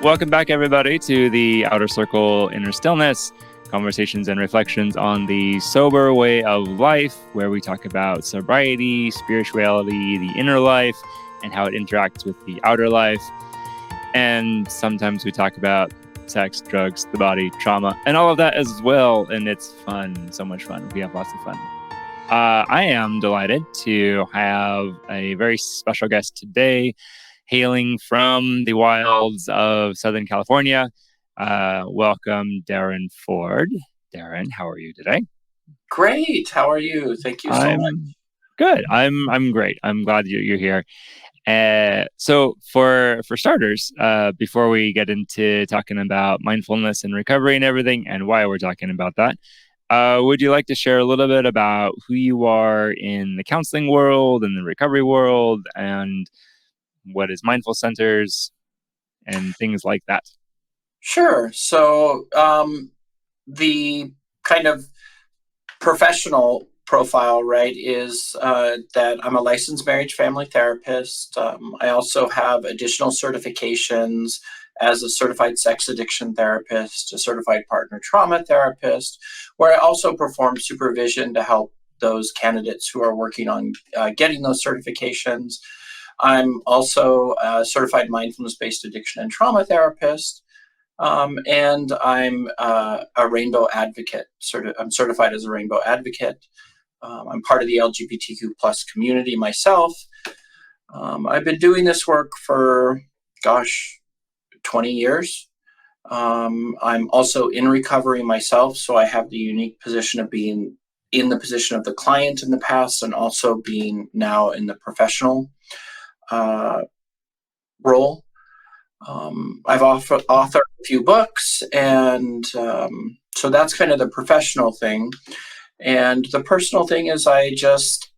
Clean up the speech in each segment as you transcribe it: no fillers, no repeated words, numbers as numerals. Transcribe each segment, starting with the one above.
Welcome back, everybody, to the Outer Circle Inner Stillness, conversations and reflections on the sober way of life, where we talk about sobriety, spirituality, the inner life, and how it interacts with the outer life. And sometimes we talk about sex, drugs, the body, trauma, and all of that as well. And it's fun, so much fun. We have lots of fun. I am delighted to have a very special guest today, hailing from the wilds of Southern California. Welcome, Darrin Ford. Darrin, how are you today? Great. How are you? Thank you so much. Good. I'm great. I'm glad you're here. So for starters, before we get into talking about mindfulness and recovery and everything, and why we're talking about that, would you like to share a little bit about who you are in the counseling world and the recovery world, and what is mindful centers and things like that? Sure. So the kind of professional profile, right, is that I'm a licensed marriage family therapist. I also have additional certifications as a certified sex addiction therapist, a certified partner trauma therapist, where I also perform supervision to help those candidates who are working on getting those certifications. I'm also a certified mindfulness-based addiction and trauma therapist. And I'm a rainbow advocate. I'm certified as a rainbow advocate. I'm part of the LGBTQ plus community myself. I've been doing this work for, 20 years. I'm also in recovery myself, so I have the unique position of being in the position of the client in the past and also being now in the professional role. I've authored a few books, and so that's kind of the professional thing. And the personal thing is I just,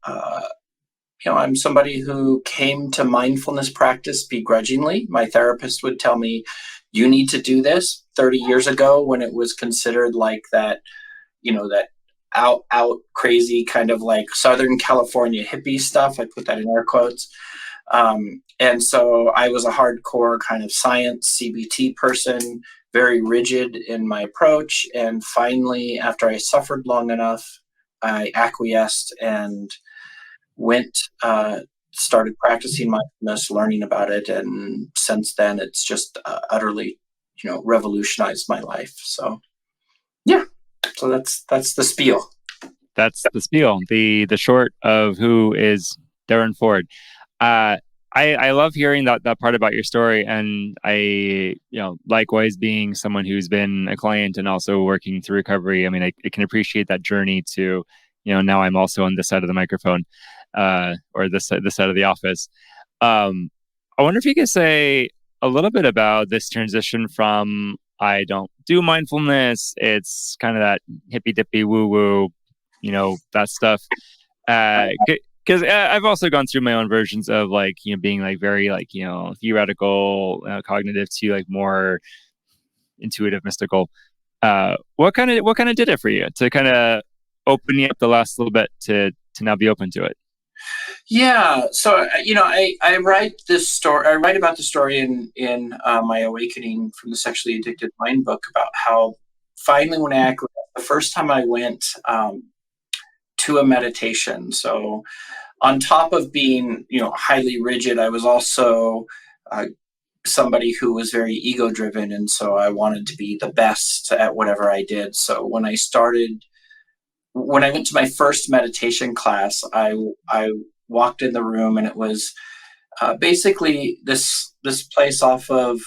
I'm somebody who came to mindfulness practice begrudgingly. My therapist would tell me, you need to do this 30 years ago when it was considered like that, that out crazy kind of like Southern California hippie stuff. I put that in air quotes. And so I was a hardcore kind of science CBT person, very rigid in my approach. And finally, after I suffered long enough, I acquiesced and started practicing mindfulness, learning about it. And since then, it's just utterly, revolutionized my life. So, yeah. So that's the spiel. That's the spiel, the short of who is Darrin Ford. I love hearing that part about your story, and I, likewise being someone who's been a client and also working through recovery. I mean, I can appreciate that journey to, now I'm also on this side of the microphone, or this side of the office. I wonder if you could say a little bit about this transition from I don't do mindfulness. It's kind of that hippy dippy woo woo, that stuff. Because I've also gone through my own versions of being very theoretical, cognitive to more intuitive, mystical. What kind of did it for you to kind of open you up the last little bit to now be open to it? Yeah. So, I write this story. I write about the story in my Awakening from the Sexually Addicted Mind book about how finally the first time I went to a meditation. So on top of being, highly rigid, I was also somebody who was very ego driven. And so I wanted to be the best at whatever I did. So when I went to my first meditation class, I walked in the room, and it was basically this place off of,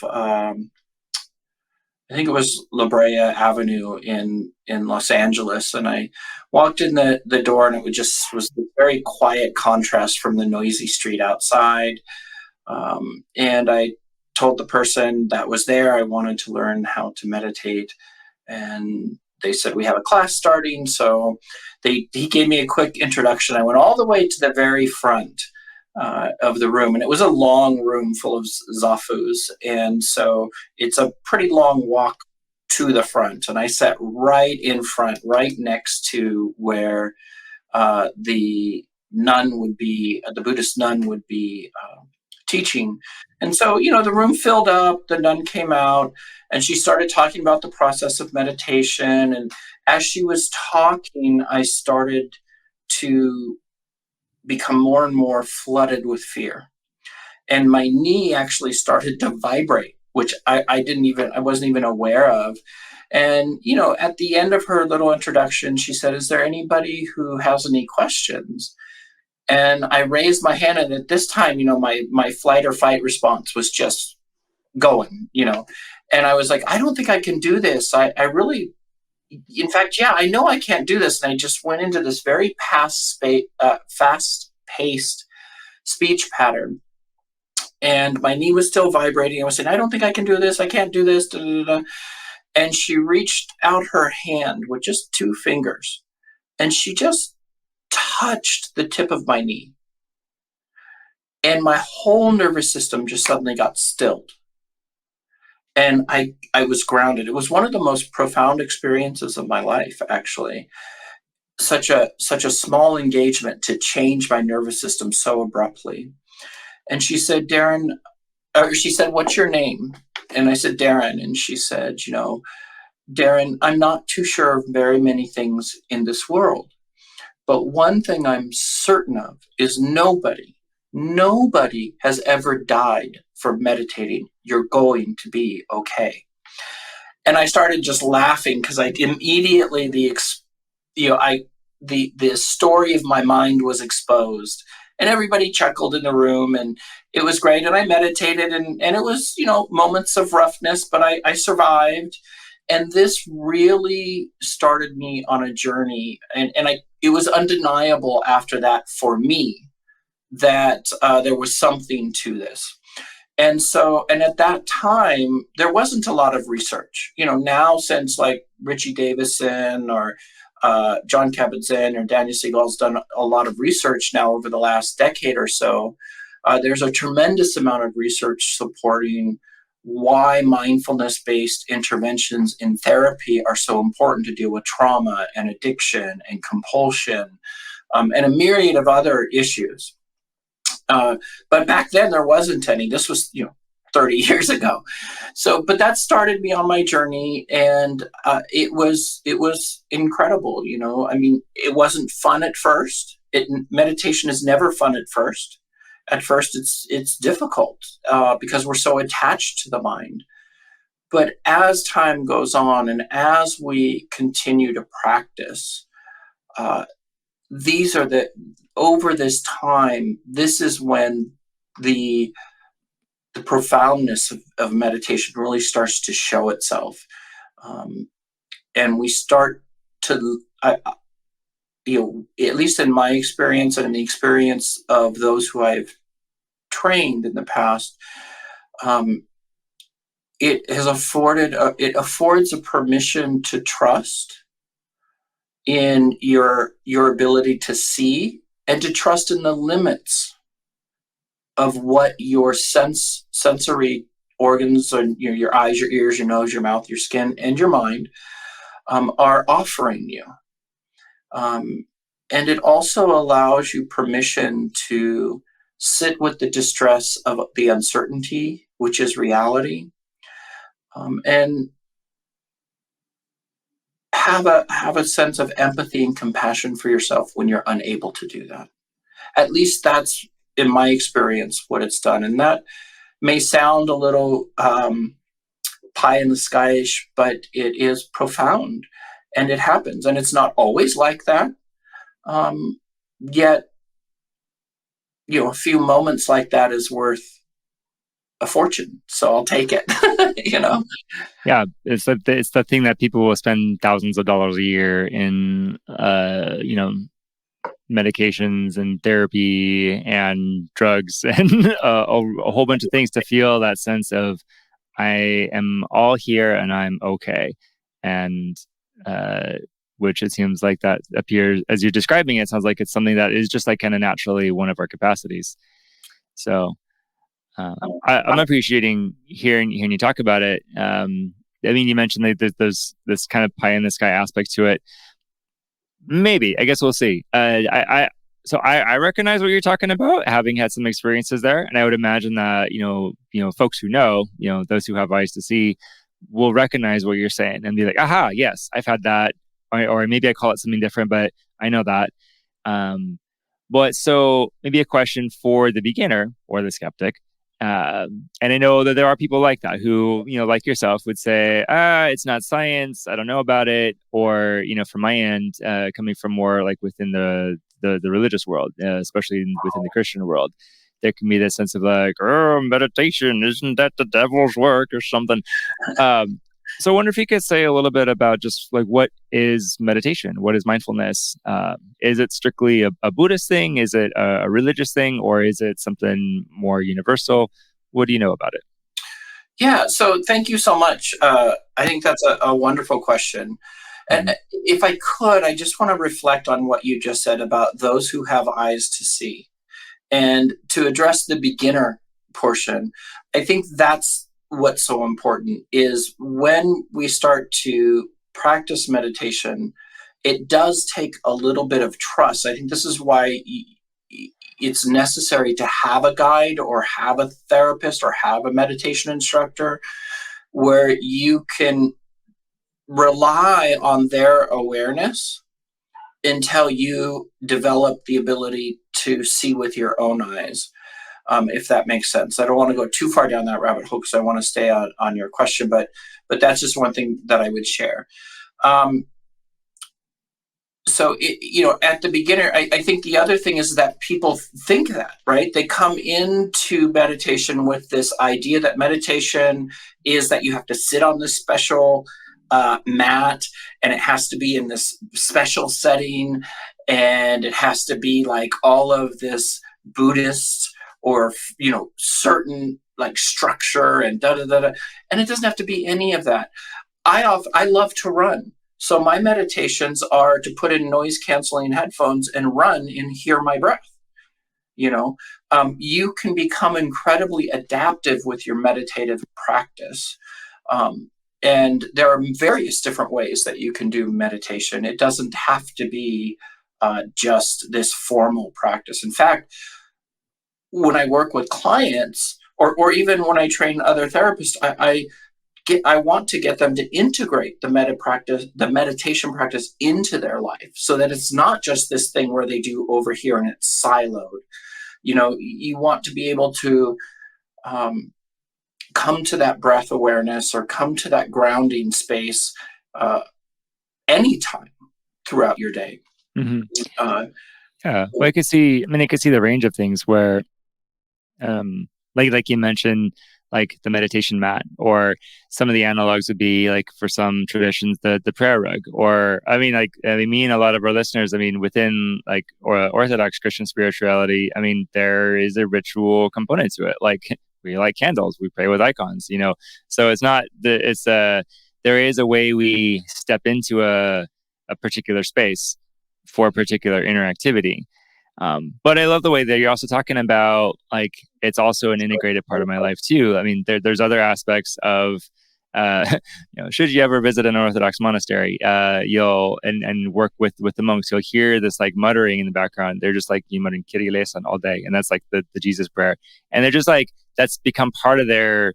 I think it was La Brea Avenue in Los Angeles. And I walked in the door, and it was a very quiet contrast from the noisy street outside. And I told the person that was there I wanted to learn how to meditate. And they said, we have a class starting. So he gave me a quick introduction. I went all the way to the very front of the room, and it was a long room full of zafus. And so it's a pretty long walk to the front. And I sat right in front, right next to where the Buddhist nun would be teaching. And so, the room filled up, the nun came out, and she started talking about the process of meditation. And as she was talking, I started to become more and more flooded with fear. And my knee actually started to vibrate, which I wasn't even aware of. And, at the end of her little introduction, she said, "Is there anybody who has any questions?" And I raised my hand, and at this time, my flight or fight response was just going. And I was like, "I don't think I can do this. I really, in fact, yeah, I know I can't do this." And I just went into this very fast paced speech pattern. And my knee was still vibrating. I was saying, "I don't think I can do this. I can't do this." Da, da, da. And she reached out her hand with just two fingers, and she just touched the tip of my knee. And my whole nervous system just suddenly got stilled. And I was grounded. It was one of the most profound experiences of my life, actually. Such a small engagement to change my nervous system so abruptly. And she said, "Darrin," or she said, "What's your name?" And I said, "Darrin." And she said, "Darrin, I'm not too sure of very many things in this world, but one thing I'm certain of is nobody has ever died for meditating. You're going to be okay." And I started just laughing because I immediately the story of my mind was exposed, and everybody chuckled in the room, and it was great. And I meditated, and it was moments of roughness, but I survived. And this really started me on a journey, and it was undeniable after that for me that there was something to this. And at that time, there wasn't a lot of research. Now, since like Richie Davison or John Kabat-Zinn or Daniel Siegel's done a lot of research now over the last decade or so, there's a tremendous amount of research supporting why mindfulness-based interventions in therapy are so important to deal with trauma and addiction and compulsion, and a myriad of other issues. But back then there wasn't any. This was 30 years ago. So, but that started me on my journey, and it was incredible. I mean, it wasn't fun at first. Meditation is never fun at first. At first, it's difficult because we're so attached to the mind. But as time goes on, and as we continue to practice, uh, these are the over this time, this is when the profoundness of meditation really starts to show itself. And we start to, at least in my experience and in the experience of those who I've trained in the past, it affords a permission to trust in your ability to see, and to trust in the limits of what your sensory organs, and your eyes, your ears, your nose, your mouth, your skin, and your mind are offering you. And it also allows you permission to sit with the distress of the uncertainty, which is reality, and have a sense of empathy and compassion for yourself when you're unable to do that. At least that's, in my experience, what it's done. And that may sound a little pie in the skyish, but it is profound, and it happens. And it's not always like that. Yet, a few moments like that is worth a fortune. So I'll take it. Yeah, it's the thing that people will spend thousands of dollars a year in, medications and therapy and drugs and a whole bunch of things to feel that sense of, I am all here and I'm okay. And which it seems like that appears, as you're describing it, sounds like it's something that is just like kind of naturally one of our capacities. So I'm appreciating hearing you talk about it. I mean, you mentioned that there's this kind of pie in the sky aspect to it. Maybe, I guess we'll see. So I recognize what you're talking about, having had some experiences there, and I would imagine that folks who know, those who have eyes to see, will recognize what you're saying and be like, "Aha, yes, I've had that," or maybe I call it something different, but I know that. Um, but so maybe a question for the beginner or the skeptic. And I know that there are people like that who, like yourself, would say, it's not science. I don't know about it. Or, from my end, coming from more like within the religious world, especially within the Christian world, there can be this sense of like, oh, meditation, isn't that the devil's work or something? Um, so I wonder if you could say a little bit about just like what is meditation? What is mindfulness? Is it strictly a Buddhist thing? Is it a religious thing? Or is it something more universal? What do you know about it? Yeah, so thank you so much. I think that's a wonderful question. And Hmm. if I could, I just want to reflect on what you just said about those who have eyes to see. And to address the beginner portion, I think that's what's so important is when we start to practice meditation, it does take a little bit of trust. I think this is why it's necessary to have a guide or have a therapist or have a meditation instructor where you can rely on their awareness until you develop the ability to see with your own eyes, if that makes sense. I don't want to go too far down that rabbit hole because I want to stay on your question, but that's just one thing that I would share. Um, at the beginner, I think the other thing is that people think that, right? They come into meditation with this idea that meditation is that you have to sit on this special mat, and it has to be in this special setting, and it has to be like all of this Buddhist or certain like structure and da da da da, and it doesn't have to be any of that. I love to run. So my meditations are to put in noise canceling headphones and run and hear my breath. You know, you can become incredibly adaptive with your meditative practice. And there are various different ways that you can do meditation. It doesn't have to be just this formal practice. In fact, when I work with clients, or even when I train other therapists, I want to get them to integrate the meditation practice into their life so that it's not just this thing where they do over here and it's siloed. You want to be able to um, come to that breath awareness or come to that grounding space uh, anytime throughout your day. Hmm. Uh, Yeah. Well, I could see the range of things where, like you mentioned, like the meditation mat, or some of the analogs would be like for some traditions, the prayer rug, or me and a lot of our listeners, within like or Orthodox Christian spirituality, there is a ritual component to it. Like we light candles, we pray with icons, So it's not there is a way we step into a particular space for a particular interactivity. But I love the way that you're also talking about like it's also an integrated part of my life too. There's other aspects of should you ever visit an Orthodox monastery, you'll and work with the monks, you'll hear this like muttering in the background. They're just like you muttering Kyrie eleison all day, and that's like the Jesus prayer, and they're just like that's become part of their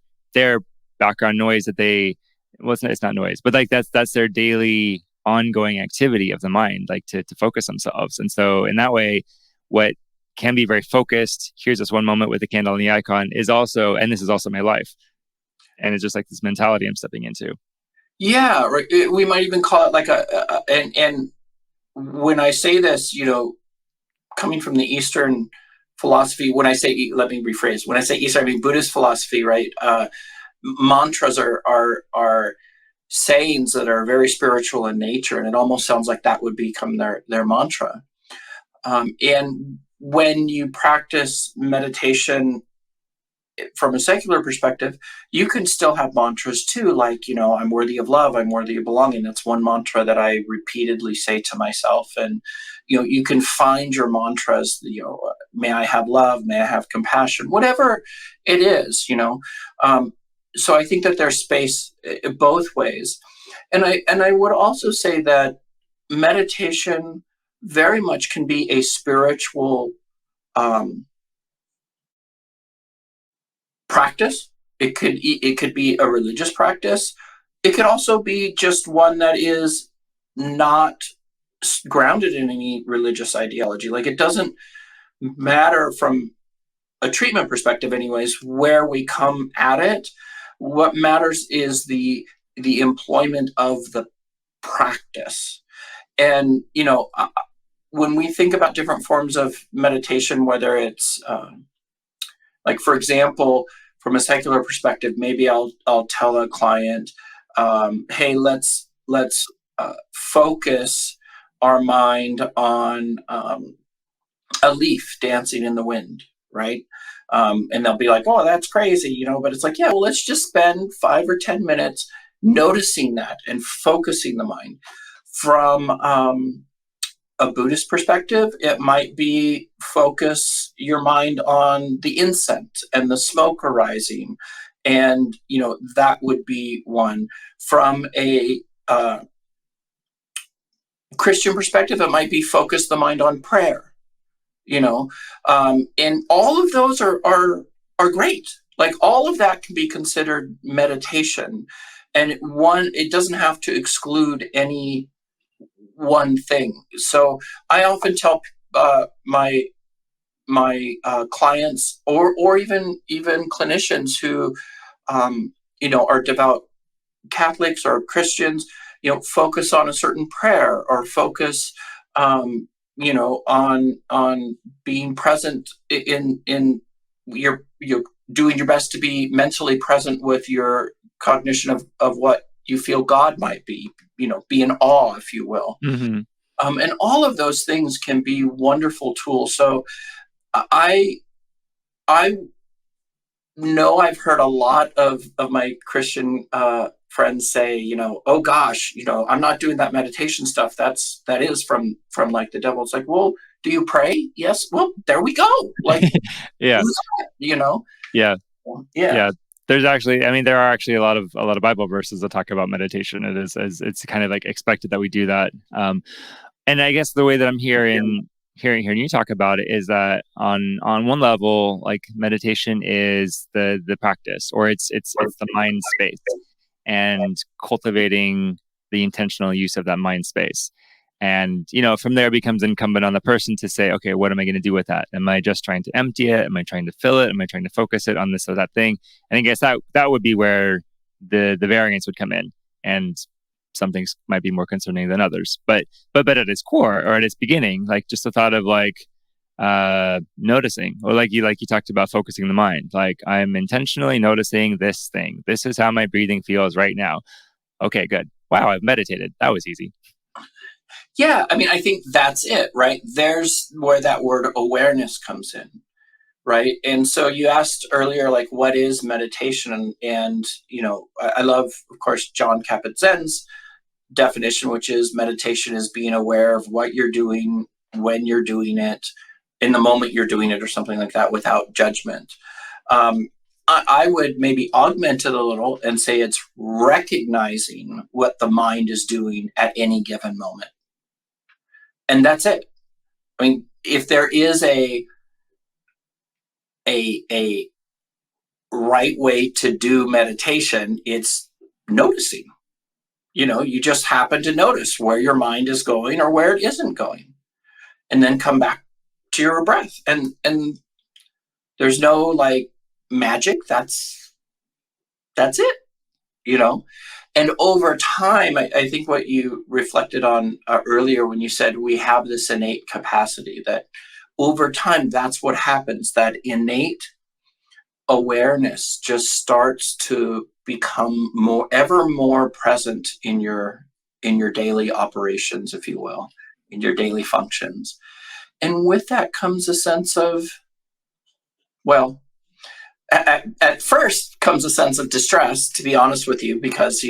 background noise that they. Well, it's not noise, but like that's their daily ongoing activity of the mind, like to focus themselves, and so in that way what can be very focused, here's this one moment with the candle and the icon, is also, and this is also my life. And it's just like this mentality I'm stepping into. yeah, right. We might even call it like and when I say this, coming from the Eastern philosophy, let me rephrase. When I say Eastern, I mean Buddhist philosophy, right? Mantras are sayings that are very spiritual in nature, and it almost sounds like that would become their mantra. And when you practice meditation from a secular perspective, you can still have mantras too, like, I'm worthy of love, I'm worthy of belonging. That's one mantra that I repeatedly say to myself. And, you can find your mantras, may I have love, may I have compassion, whatever it is, So I think that there's space both ways. And I would also say that meditation very much can be a spiritual um, practice. It could be a religious practice. It could also be just one that is not grounded in any religious ideology. Like, it doesn't matter from a treatment perspective, anyways, where we come at it. What matters is the employment of the practice. And when we think about different forms of meditation, whether it's like, for example, from a secular perspective, maybe I'll tell a client, hey, let's focus our mind on a leaf dancing in the wind, right? And they'll be like, oh, that's crazy, but it's like, yeah, well, let's just spend 5 or 10 minutes noticing that and focusing the mind. From a Buddhist perspective, it might be focus your mind on the incense and the smoke arising. And, that would be one. From a Christian perspective, it might be focus the mind on prayer, and all of those are great. Like, all of that can be considered meditation. And it doesn't have to exclude any one thing. So I often tell my clients, or even clinicians who are devout Catholics or Christians, focus on a certain prayer, or focus on being present in you're doing your best to be mentally present with your cognition of what you feel God might be, be in awe, if you will. Mm-hmm. And all of those things can be wonderful tools. So I I know I've heard a lot of my Christian friends say, oh gosh, I'm not doing that meditation stuff. That is from like the devil. It's like, well, do you pray? Yes. Well, there we go. Like, Yeah. do that. Yeah. Yeah. Yeah. There's actually, I mean, there are actually a lot of Bible verses that talk about meditation. It's kind of like expected that we do that. And I guess the way that I'm hearing you talk about it is that on one level, like, meditation is the practice, or it's the mind space, and cultivating the intentional use of that mind space. And from there, it becomes incumbent on the person to say, okay, what am I going to do with that? Am I just trying to empty it? Am I trying to fill it? Am I trying to focus it on this or that thing? And I guess that would be where the variance would come in. And some things might be more concerning than others. But at its core, or at its beginning, like, just the thought of, like, noticing, or like you talked about, focusing the mind. Like, I'm intentionally noticing this thing. This is how my breathing feels right now. Okay, good. Wow, I've meditated. That was easy. Yeah. I mean, I think that's it, right? There's where that word awareness comes in. Right. And so you asked earlier, like, what is meditation? And I love, of course, John Kabat-Zinn's definition, which is meditation is being aware of what you're doing, when you're doing it, in the moment you're doing it, or something like that, without judgment. I would maybe augment it a little and say it's recognizing what the mind is doing at any given moment. And that's it. I mean, if there is a right way to do meditation, it's noticing. You just happen to notice where your mind is going or where it isn't going, and then come back to your breath. And there's no, like, magic. That's it. you know and over time, I think what you reflected on earlier, when you said we have this innate capacity, that over time, that's what happens. That innate awareness just starts to become ever more present in your daily operations, if you will, in your daily functions. And with that comes a sense of, well, at first comes a sense of distress, to be honest with you, because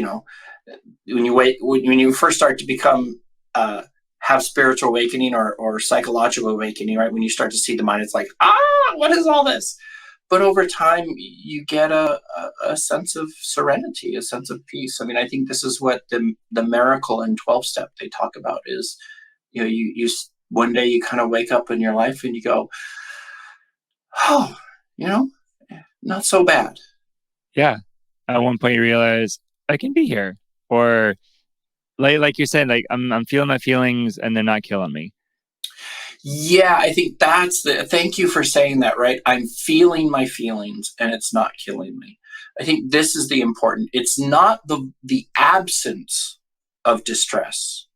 when you first start to become have spiritual awakening, or psychological awakening, right? When you start to see the mind, it's like, what is all this? But over time, you get a sense of serenity, a sense of peace. I mean, I think this is what the miracle in 12 step they talk about is, you one day you kind of wake up in your life and you go, oh, you know, not so bad. Yeah. At one point you realize I can be here. Or like you said, like I'm feeling my feelings and they're not killing me. Yeah, I think thank you for saying that, right? I'm feeling my feelings and it's not killing me. I think this is the important. It's not the absence of distress.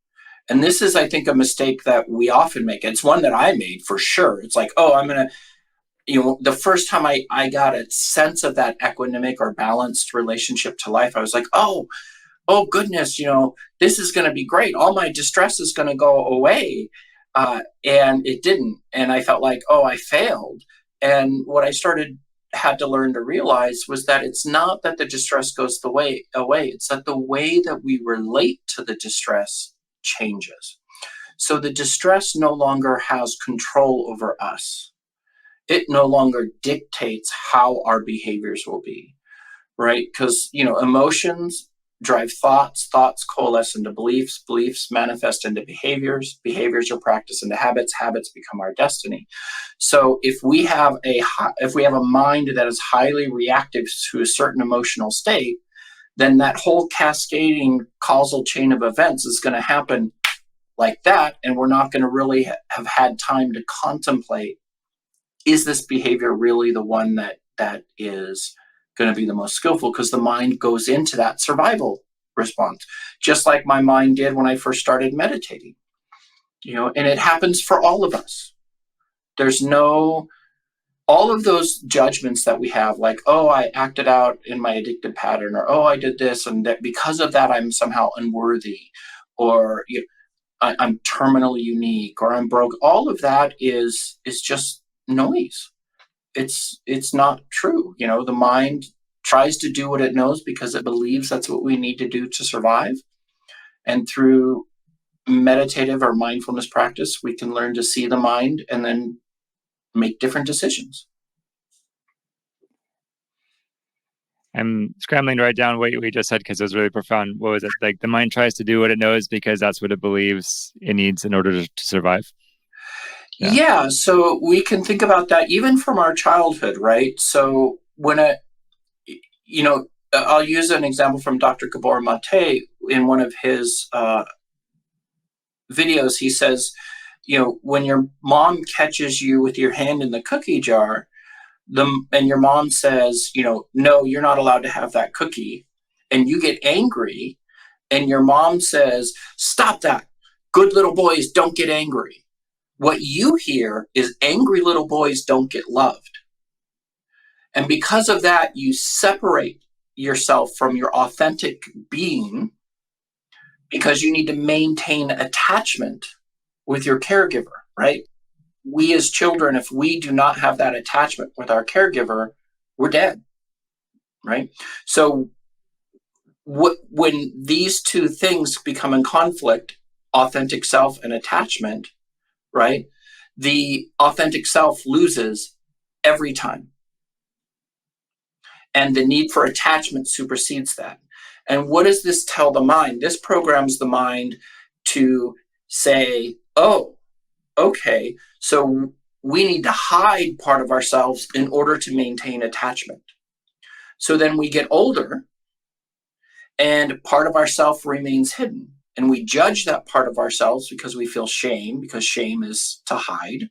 And this is, I think, a mistake that we often make. It's one that I made for sure. It's like, oh, I'm going to, the first time I got a sense of that equanimic or balanced relationship to life, I was like, oh goodness, this is going to be great. All my distress is going to go away. And it didn't. And I felt like, oh, I failed. And what I had to learn to realize was that it's not that the distress goes away. It's that the way that we relate to the distress changes. So the distress no longer has control over us. It no longer dictates how our behaviors will be, right? Because, emotions drive thoughts, thoughts coalesce into beliefs, beliefs manifest into behaviors, behaviors are practiced into habits, habits become our destiny. So if we have a mind that is highly reactive to a certain emotional state, then that whole cascading causal chain of events is going to happen like that, and we're not going to really have had time to contemplate, is this behavior really the one that is going to be the most skillful? Because the mind goes into that survival response, just like my mind did when I first started meditating. And it happens for all of us. There's no all of those judgments that we have, like, oh, I acted out in my addictive pattern, or oh, I did this, and that because of that I'm somehow unworthy, or I'm terminally unique, or I'm broke. All of that is just noise. It's not true. The mind tries to do what it knows because it believes that's what we need to do to survive. And through meditative or mindfulness practice, we can learn to see the mind and then make different decisions. I'm scrambling to write down what we just said because it was really profound. What was it? Like the mind tries to do what it knows because that's what it believes it needs in order to survive. Yeah, so we can think about that even from our childhood, right? So I'll use an example from Dr. Gabor Mate in one of his videos. He says, when your mom catches you with your hand in the cookie jar, and your mom says, no, you're not allowed to have that cookie, and you get angry, and your mom says, stop that. Good little boys don't get angry. What you hear is angry little boys don't get loved. And because of that, you separate yourself from your authentic being because you need to maintain attachment with your caregiver, right? We as children, if we do not have that attachment with our caregiver, we're dead, right? So when these two things become in conflict, authentic self and attachment, right? The authentic self loses every time. And the need for attachment supersedes that. And what does this tell the mind? This programs the mind to say, oh, okay, so we need to hide part of ourselves in order to maintain attachment. So then we get older and part of ourself remains hidden. And we judge that part of ourselves because we feel shame, because shame is to hide,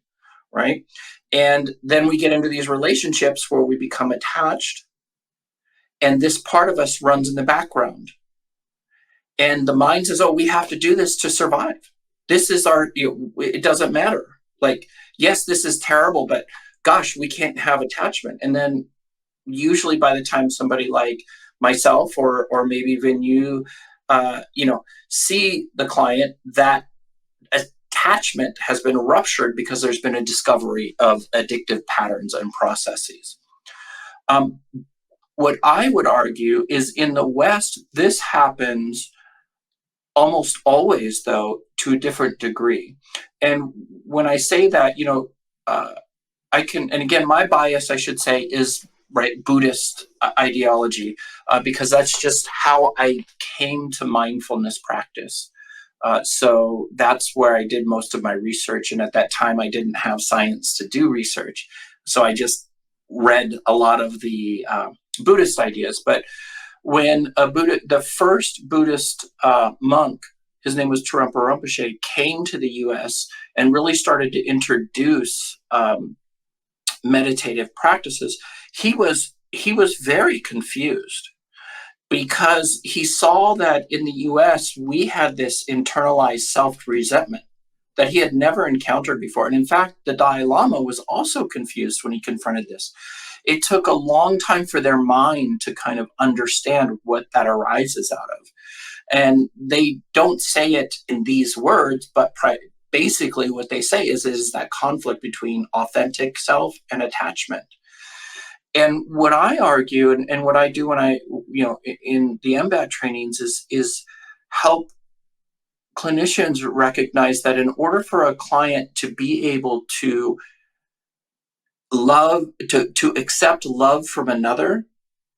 right? And then we get into these relationships where we become attached, and this part of us runs in the background. And the mind says, oh, we have to do this to survive. This is it doesn't matter. Like, yes, this is terrible, but gosh, we can't have attachment. And then usually by the time somebody like myself or maybe even you, see the client, that attachment has been ruptured because there's been a discovery of addictive patterns and processes. What I would argue is in the West, this happens almost always, though, to a different degree. And when I say that, I can, and again, my bias, I should say, is right Buddhist ideology, because that's just how I came to mindfulness practice. So that's where I did most of my research. And at that time, I didn't have science to do research. So I just read a lot of the Buddhist ideas. But when the first Buddhist monk, his name was Trungpa Rinpoche, came to the U.S. and really started to introduce meditative practices, he was very confused because he saw that in the US, we had this internalized self resentment that he had never encountered before. And in fact, the Dalai Lama was also confused when he confronted this. It took a long time for their mind to kind of understand what that arises out of. And they don't say it in these words, but basically what they say is that conflict between authentic self and attachment. And what I argue and what I do when I, in the MBAT trainings is help clinicians recognize that in order for a client to be able to to accept love from another,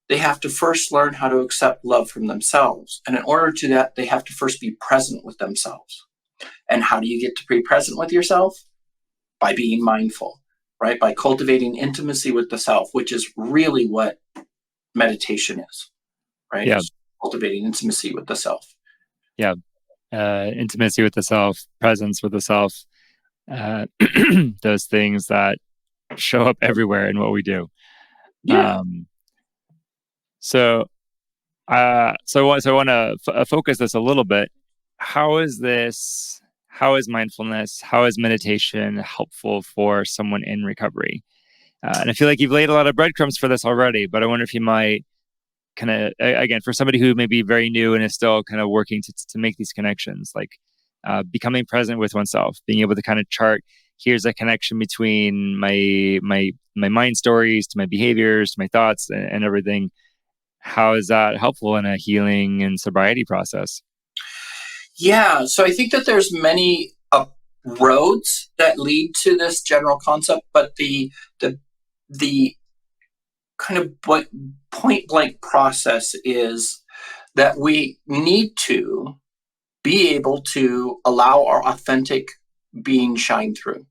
they have to first learn how to accept love from themselves. And in order to that, they have to first be present with themselves. And how do you get to be present with yourself? By being mindful, right? By cultivating intimacy with the self, which is really what meditation is, right? Yeah. It's cultivating intimacy with the self. Yeah. Intimacy with the self, presence with the self, those things that show up everywhere in what we do. Yeah. So I want to focus this a little bit. How is mindfulness, how is meditation helpful for someone in recovery? And I feel like you've laid a lot of breadcrumbs for this already, but I wonder if you might kind of, again, for somebody who may be very new and is still kind of working to make these connections, like becoming present with oneself, being able to kind of chart, here's a connection between my mind stories to my behaviors, to my thoughts and everything. How is that helpful in a healing and sobriety process? Yeah. So I think that there's many roads that lead to this general concept, but the kind of point blank process is that we need to be able to allow our authentic being shine through.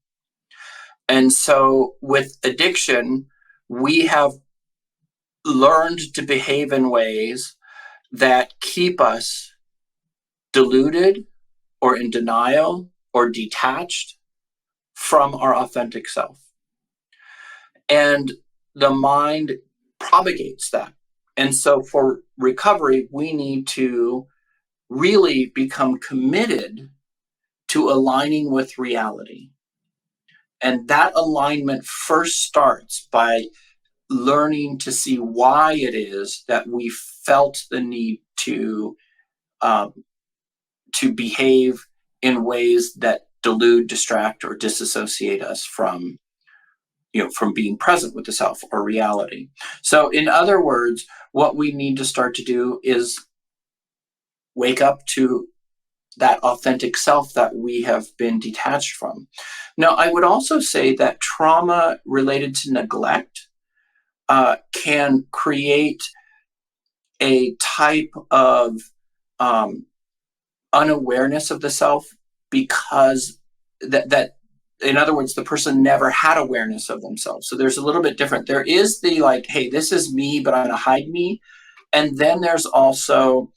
And so with addiction, we have learned to behave in ways that keep us deluded or in denial or detached from our authentic self. And the mind propagates that. And so for recovery, we need to really become committed to aligning with reality. And that alignment first starts by learning to see why it is that we felt the need to behave in ways that delude, distract, or disassociate us from being present with the self or reality. So in other words, what we need to start to do is wake up to that authentic self that we have been detached from. Now, I would also say that trauma related to neglect can create a type of unawareness of the self because that in other words, the person never had awareness of themselves. So there's a little bit different. There is the like, hey, this is me, but I'm going to hide me. And then there's also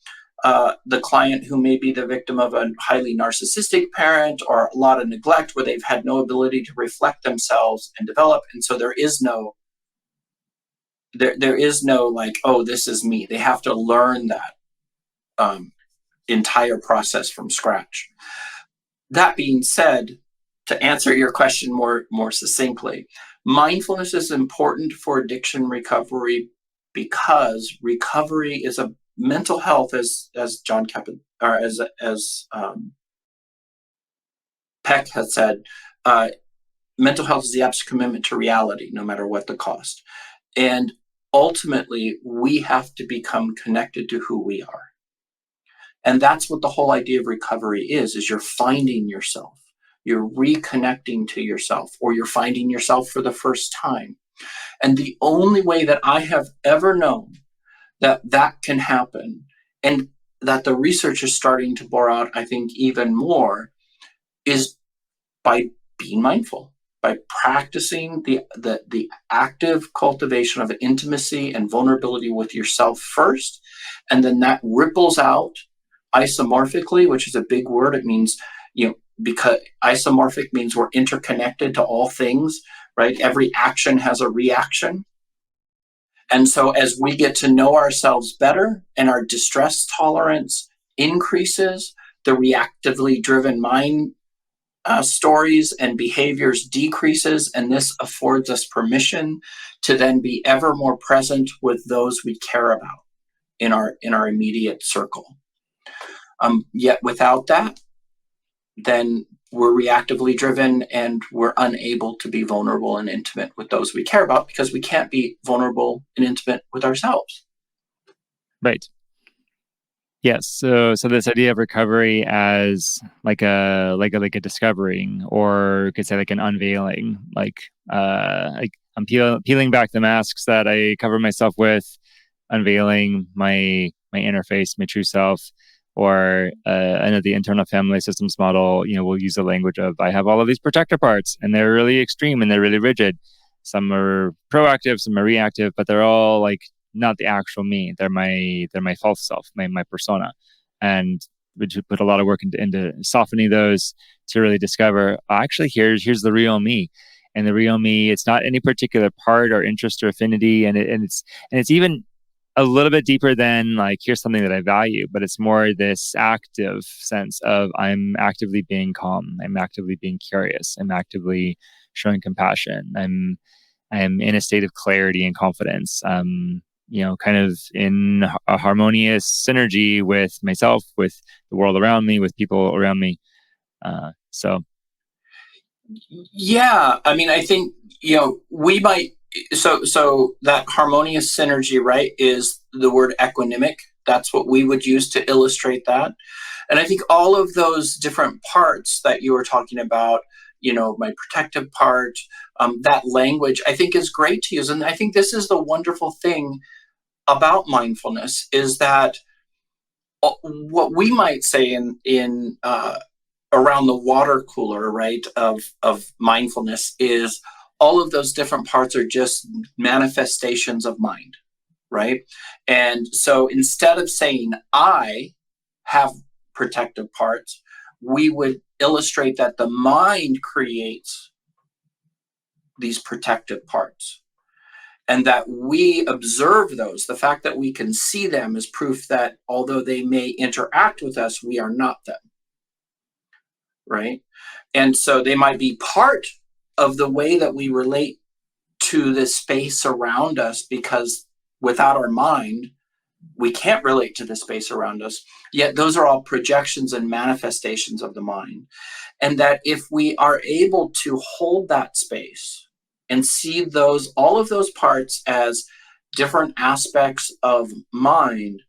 the client who may be the victim of a highly narcissistic parent or a lot of neglect where they've had no ability to reflect themselves and develop. And so there is no like, oh, this is me. They have to learn that entire process from scratch. That being said, to answer your question more succinctly, mindfulness is important for addiction recovery because recovery is a mental health, as John Kaplan or as Peck has said, mental health is the absolute commitment to reality, no matter what the cost. And ultimately, we have to become connected to who we are. And that's what the whole idea of recovery is you're finding yourself. You're reconnecting to yourself, or you're finding yourself for the first time. And the only way that I have ever known that can happen, and that the research is starting to bore out, I think, even more, is by being mindful, by practicing the active cultivation of intimacy and vulnerability with yourself first, and then that ripples out isomorphically, which is a big word. It means, because isomorphic means we're interconnected to all things, right? Every action has a reaction. And so as we get to know ourselves better and our distress tolerance increases, the reactively driven mind stories and behaviors decreases, and this affords us permission to then be ever more present with those we care about in our immediate circle. Yet without that, then we're reactively driven and we're unable to be vulnerable and intimate with those we care about, because we can't be vulnerable and intimate with ourselves. Right. Yes. So this idea of recovery as like a discovering, or you could say like an unveiling, like I'm peeling back the masks that I cover myself with, unveiling my interface, my true self. Or I know the internal family systems model, will use the language of, I have all of these protector parts and they're really extreme and they're really rigid. Some are proactive, some are reactive, but they're all like not the actual me. They're my false self, my persona. And we should put a lot of work into softening those to really discover, actually, here's the real me. And the real me, it's not any particular part or interest or affinity, and it's even a little bit deeper than like, here's something that I value, but it's more this active sense of, I'm actively being calm, I'm actively being curious, I'm actively showing compassion, I'm in a state of clarity and confidence, kind of in a harmonious synergy with myself, with the world around me, with people around me. So Yeah, I mean, I think, we might, so that harmonious synergy, right, is the word equanimic. That's what we would use to illustrate that. And I think all of those different parts that you were talking about, my protective part, that language, I think is great to use. And I think this is the wonderful thing about mindfulness, is that what we might say in around the water cooler, right, of mindfulness, is all of those different parts are just manifestations of mind, right? And so instead of saying I have protective parts, we would illustrate that the mind creates these protective parts, and that we observe those. The fact that we can see them is proof that although they may interact with us, we are not them, right? And so they might be part of the way that we relate to the space around us, because without our mind, we can't relate to the space around us. Yet those are all projections and manifestations of the mind. And that if we are able to hold that space and see all of those parts as different aspects of mind,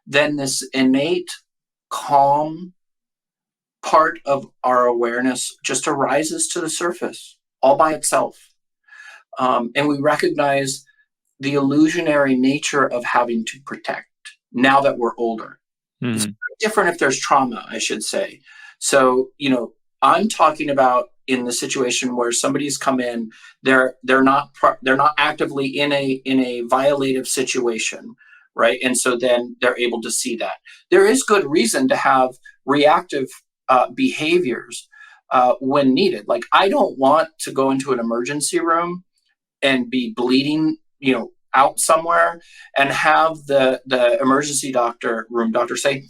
then this innate calm part of our awareness just arises to the surface all by itself. And we recognize the illusionary nature of having to protect now that we're older. It's different if there's trauma, I should say. So, I'm talking about in the situation where somebody's come in, they're not actively in a violative situation, right? And so then they're able to see that there is good reason to have reactive behaviors when needed. Like, I don't want to go into an emergency room and be bleeding, out somewhere, and have the emergency room doctor say,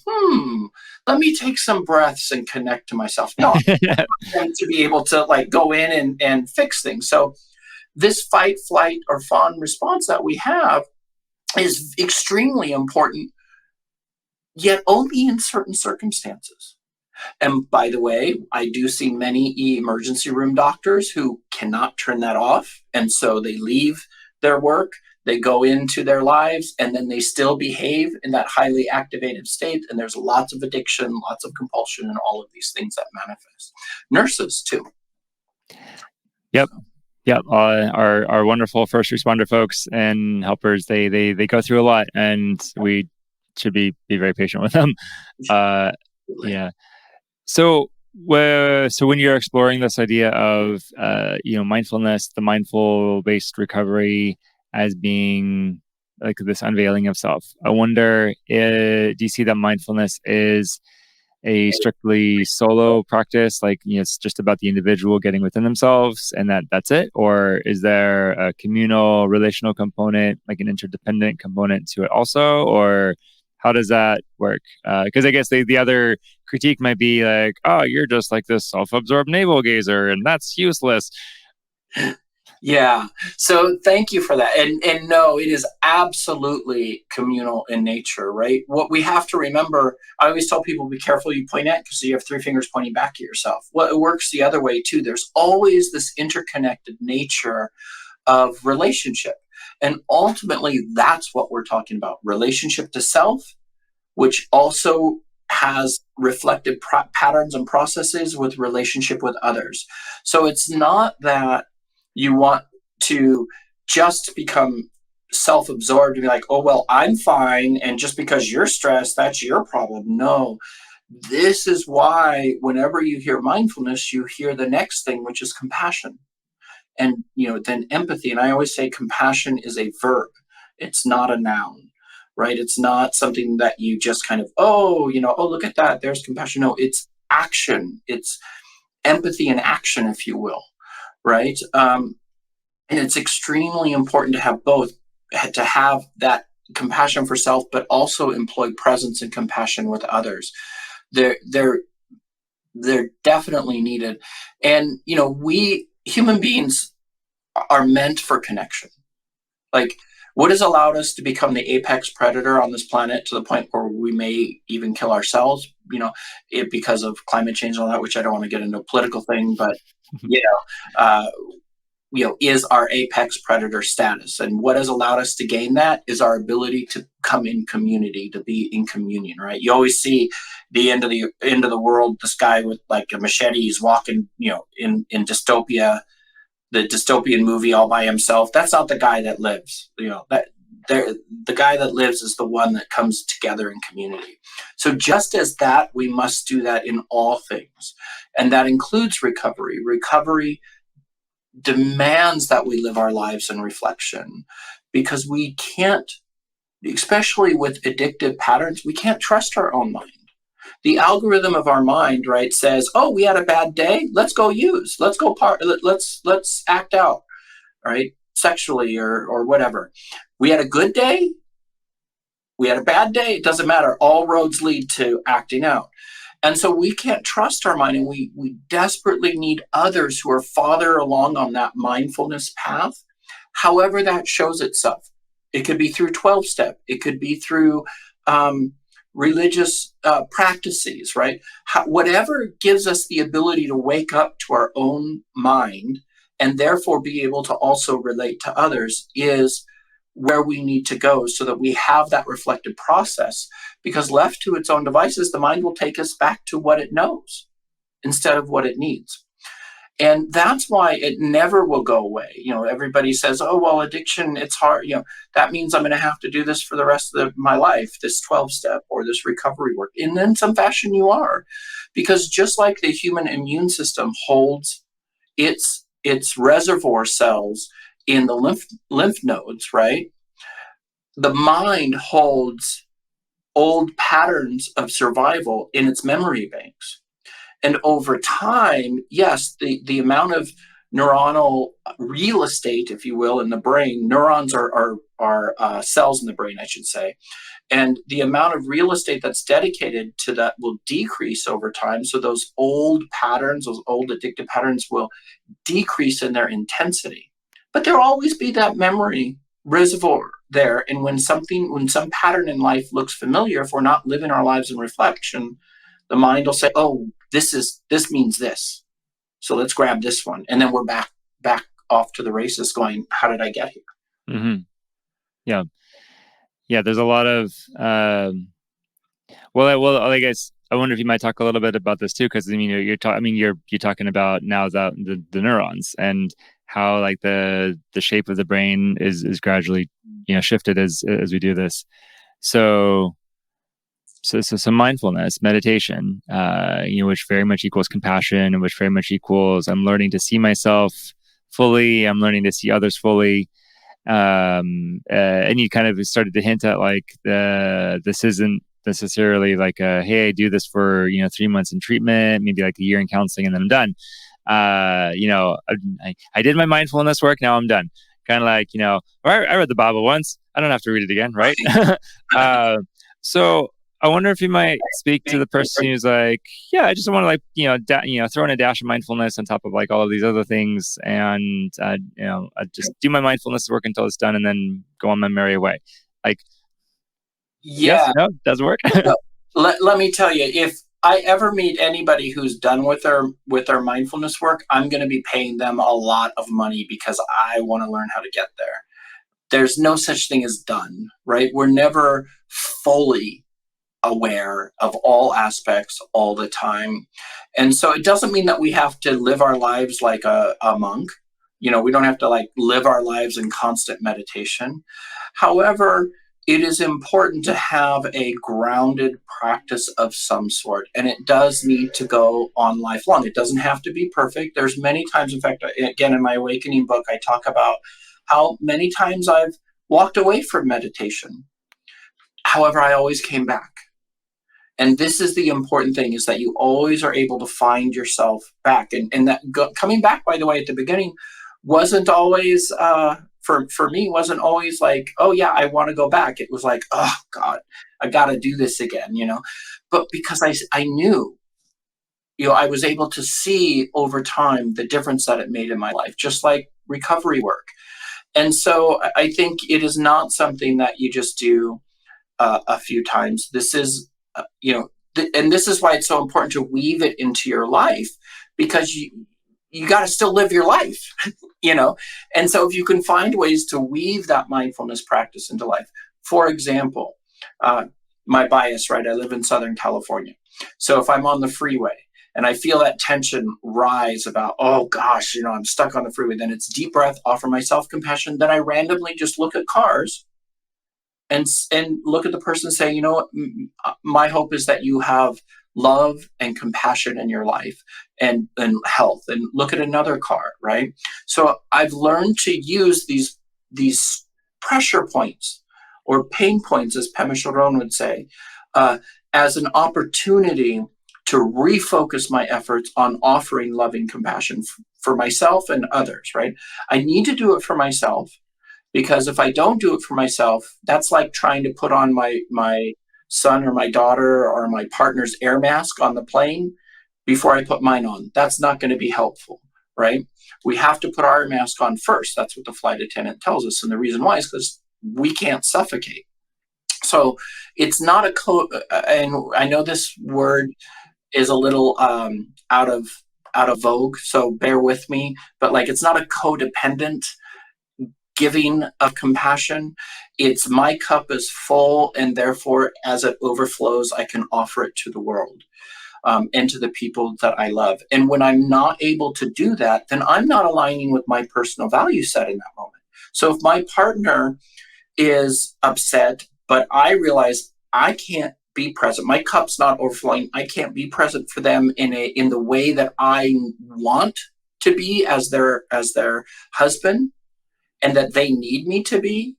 let me take some breaths and connect to myself. No, I want to be able to like go in and fix things. So this fight, flight, or fawn response that we have is extremely important, yet only in certain circumstances. And by the way, I do see many emergency room doctors who cannot turn that off. And so they leave their work, they go into their lives, and then they still behave in that highly activated state. And there's lots of addiction, lots of compulsion, and all of these things that manifest. Nurses, too. Yep. Yep. Our wonderful first responder folks and helpers, they go through a lot, and we should be very patient with them. Uh, Absolutely. yeah. So, so when you're exploring this idea of, mindfulness, the mindful based recovery as being like this unveiling of self, I wonder, do you see that mindfulness is a strictly solo practice, like, it's just about the individual getting within themselves and that's it? Or is there a communal relational component, like an interdependent component to it also? Or how does that work? Because I guess the other critique might be like, oh, you're just like this self-absorbed navel gazer and that's useless. Yeah. So thank you for that. And no, it is absolutely communal in nature, right? What we have to remember, I always tell people be careful you point at because you have three fingers pointing back at yourself. Well, it works the other way too. There's always this interconnected nature of relationship. And ultimately that's what we're talking about. Relationship to self, which also has reflected patterns and processes with relationship with others. So it's not that you want to just become self-absorbed and be like, oh, well, I'm fine. And just because you're stressed, that's your problem. No, this is why whenever you hear mindfulness, you hear the next thing, which is compassion. And, then empathy. And I always say compassion is a verb. It's not a noun, right? It's not something that you just kind of, oh, look at that. There's compassion. No, it's action. It's empathy and action, if you will, right? And it's extremely important to have both, to have that compassion for self, but also employ presence and compassion with others. They're they're definitely needed. And we human beings are meant for connection. Like, what has allowed us to become the apex predator on this planet to the point where we may even kill ourselves, because of climate change and all that, which I don't want to get into a political thing, but you know, uh, is our apex predator status. And what has allowed us to gain that is our ability to come in community, to be in communion, right? You always see the end of the world, this guy with like a machete, he's walking, in dystopia, the dystopian movie all by himself. That's not the guy that lives. The guy that lives is the one that comes together in community. So just as that, we must do that in all things. And that includes recovery. Recovery demands that we live our lives in reflection, because we can't, especially with addictive patterns, we can't trust our own mind. The algorithm of our mind, right, says, oh, we had a bad day, let's go let's act out, right, sexually or whatever. We had a good day, we had a bad day, it doesn't matter, all roads lead to acting out. And so we can't trust our mind, and we desperately need others who are farther along on that mindfulness path, however that shows itself. It could be through 12-step, it could be through religious practices, right? Whatever gives us the ability to wake up to our own mind and therefore be able to also relate to others is where we need to go, so that we have that reflective process. Because left to its own devices, the mind will take us back to what it knows instead of what it needs. And that's why it never will go away. Everybody says, oh, well, addiction, it's hard. That means I'm going to have to do this for the rest of my life, this 12-step or this recovery work. And in some fashion you are, because just like the human immune system holds its reservoir cells in the lymph nodes, right? The mind holds old patterns of survival in its memory banks. And over time, yes, the amount of neuronal real estate, if you will, in the brain, neurons are cells in the brain, I should say. And the amount of real estate that's dedicated to that will decrease over time. So those old patterns, those old addictive patterns will decrease in their intensity. But there'll always be that memory reservoir there. And when some pattern in life looks familiar, if we're not living our lives in reflection, the mind will say, oh, this means this. So let's grab this one. And then we're back off to the races going, how did I get here? Mm-hmm. Yeah. Yeah. There's a lot of, well, I guess I wonder if you might talk a little bit about this too, because you're talking about now the neurons and how like the shape of the brain is gradually shifted as we do this. So so mindfulness, meditation, which very much equals compassion, and which very much equals I'm learning to see myself fully. I'm learning to see others fully. And you kind of started to hint at like this isn't necessarily like hey, I do this for 3 months in treatment, maybe like a year in counseling, and then I'm done. I did my mindfulness work. Now I'm done. Kind of like, I read the Bible once. I don't have to read it again, right? uh, so I wonder if you might speak to the person who's like, yeah, I just want to like, throw in a dash of mindfulness on top of like all of these other things, and I just do my mindfulness work until it's done, and then go on my merry way. Like, yes, Yeah. no, doesn't work. No, let me tell you, if I ever meet anybody who's done with their mindfulness work, I'm going to be paying them a lot of money because I want to learn how to get there. There's no such thing as done, right? We're never fully aware of all aspects all the time. And so it doesn't mean that we have to live our lives like a monk. We don't have to like live our lives in constant meditation. However, it is important to have a grounded practice of some sort, and it does need to go on lifelong. It doesn't have to be perfect. There's many times, in fact, again, in my awakening book, I talk about how many times I've walked away from meditation. However, I always came back. And this is the important thing, is that you always are able to find yourself back. And that coming back, by the way, at the beginning wasn't always, for me, wasn't always like, oh yeah, I want to go back. It was like, oh God, I got to do this again, But because I knew, I was able to see over time the difference that it made in my life, just like recovery work. And so I think it is not something that you just do a few times. This is, and this is why it's so important to weave it into your life, because you got to still live your life, And so if you can find ways to weave that mindfulness practice into life, for example, my bias, right? I live in Southern California. So if I'm on the freeway and I feel that tension rise about, oh gosh, I'm stuck on the freeway, then it's deep breath, offer myself compassion. Then I randomly just look at cars and look at the person and say, my hope is that you have love and compassion in your life and health, and look at another car, right? So I've learned to use these pressure points, or pain points, as Pema Chodron would say, as an opportunity to refocus my efforts on offering loving compassion for myself and others, right? I need to do it for myself, because if I don't do it for myself, that's like trying to put on my son or my daughter or my partner's air mask on the plane before I put mine on. That's not going to be helpful, right? We have to put our mask on first. That's what the flight attendant tells us. And the reason why is because we can't suffocate. So it's not a and I know this word is a little out of vogue, so bear with me, but like, it's not a codependent giving of compassion. It's my cup is full, and therefore, as it overflows, I can offer it to the world, and to the people that I love. And when I'm not able to do that, then I'm not aligning with my personal value set in that moment. So if my partner is upset, but I realize I can't be present, my cup's not overflowing, I can't be present for them in the way that I want to be as their husband, and that they need me to be,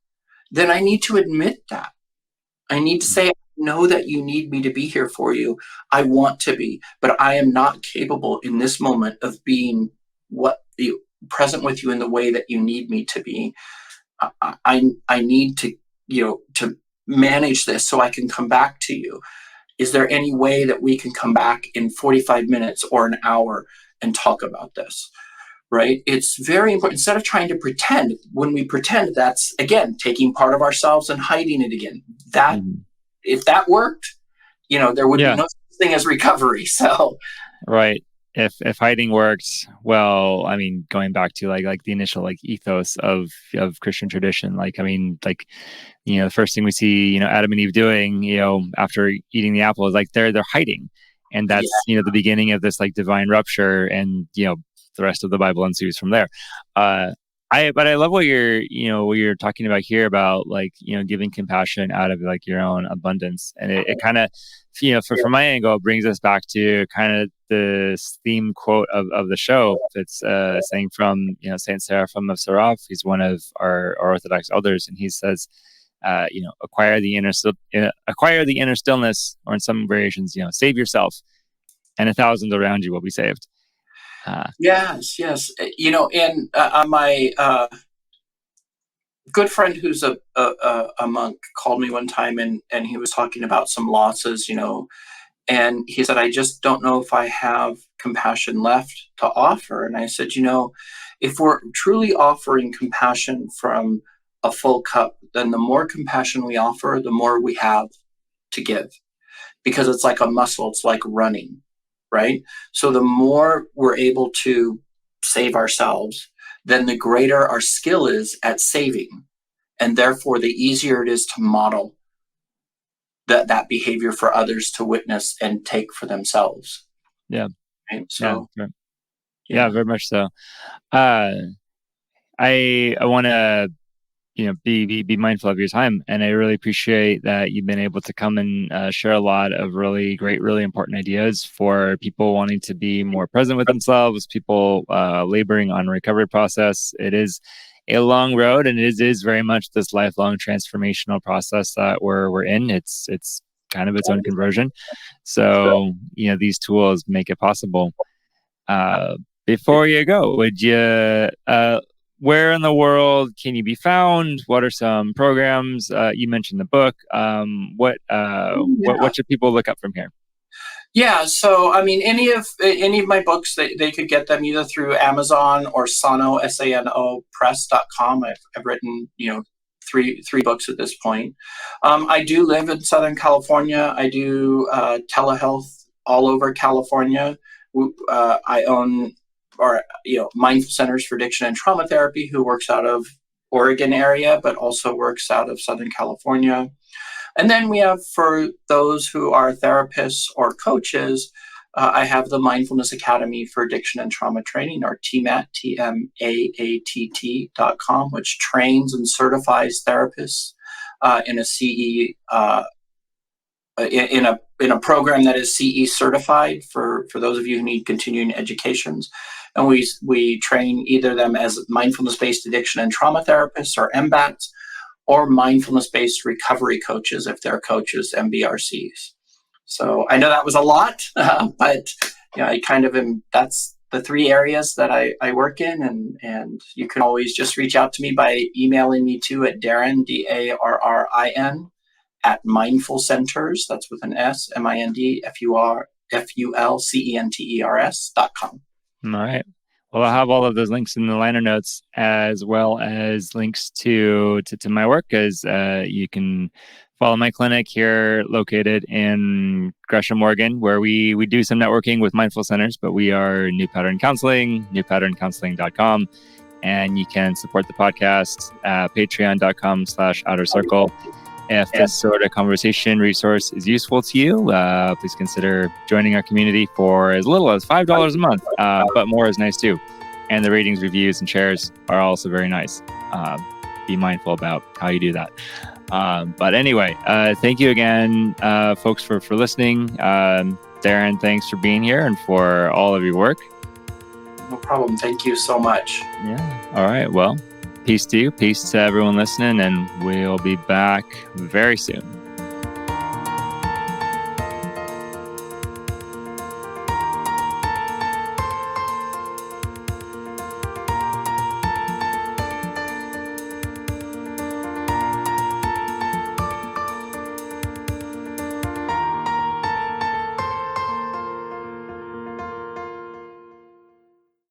then I need to admit that. I need to say, I know that you need me to be here for you. I want to be, but I am not capable in this moment of being present with you in the way that you need me to be. I need to, to manage this so I can come back to you. Is there any way that we can come back in 45 minutes or an hour and talk about this? Right? It's very important. Instead of trying to pretend, when we pretend, that's again taking part of ourselves and hiding it again. That if that worked, there would be no such thing as recovery. So, right. If hiding works, well, I mean, going back to like the initial like ethos of Christian tradition, the first thing we see, Adam and Eve doing, after eating the apple is like they're hiding, and that's the beginning of this like divine rupture, and the rest of the Bible ensues from there. But I love what you're talking about here about like, giving compassion out of like your own abundance. And it kind of, from my angle, it brings us back to kind of the theme quote of the show. It's saying from, Saint Seraphim of Sarov. He's one of our Orthodox elders. And he says, acquire the inner stillness, or in some variations, save yourself, and 1,000 around you will be saved. Yes. And my good friend who's a monk called me one time, and he was talking about some losses, and he said, I just don't know if I have compassion left to offer. And I said, if we're truly offering compassion from a full cup, then the more compassion we offer, the more we have to give, because it's like a muscle. It's like running, right? So the more we're able to save ourselves, then the greater our skill is at saving. And therefore, the easier it is to model that behavior for others to witness and take for themselves. Yeah. Right? So, yeah, very much so. I want to be mindful of your time, and I really appreciate that you've been able to come and share a lot of really great, really important ideas for people wanting to be more present with themselves, people laboring on recovery process. It is a long road, and it is very much this lifelong transformational process that we're in. It's kind of its own conversion. So these tools make it possible. Before you go, would you where in the world can you be found? What are some programs? You mentioned the book. What should people look up from here? Yeah, so I mean, any of my books, they could get them either through Amazon or Sano, SANO press.com. I've written, three books at this point. I do live in Southern California. I do telehealth all over California. I own Mindful Centers for Addiction and Trauma Therapy, who works out of Oregon area, but also works out of Southern California. And then we have, for those who are therapists or coaches, I have the Mindfulness Academy for Addiction and Trauma Training, or TMAT, TMAATT.com, which trains and certifies therapists in a CE in a program that is CE certified for those of you who need continuing educations. And we train either them as mindfulness-based addiction and trauma therapists, or MBATs, or mindfulness-based recovery coaches if they're coaches, MBRCs. So I know that was a lot, but I kind of am. That's the three areas that I work in, and you can always just reach out to me by emailing me too at Darrin, DARRIN, at Mindful Centers. That's with an S, MINDFULCENTERS.com. All right. Well, I'll have all of those links in the liner notes, as well as links to my work, as you can follow my clinic here, located in Gresham, Oregon, where we do some networking with mindful centers, but we are New Pattern Counseling, newpatterncounseling.com. And you can support the podcast at patreon.com/Outer Circle. If this sort of conversation resource is useful to you, please consider joining our community for as little as $5 a month, but more is nice too. And the ratings, reviews, and shares are also very nice. Be mindful about how you do that. But anyway, thank you again, folks, for listening. Darrin, thanks for being here and for all of your work. No problem. Thank you so much. Yeah. All right. Well, peace to you. Peace to everyone listening, and we'll be back very soon.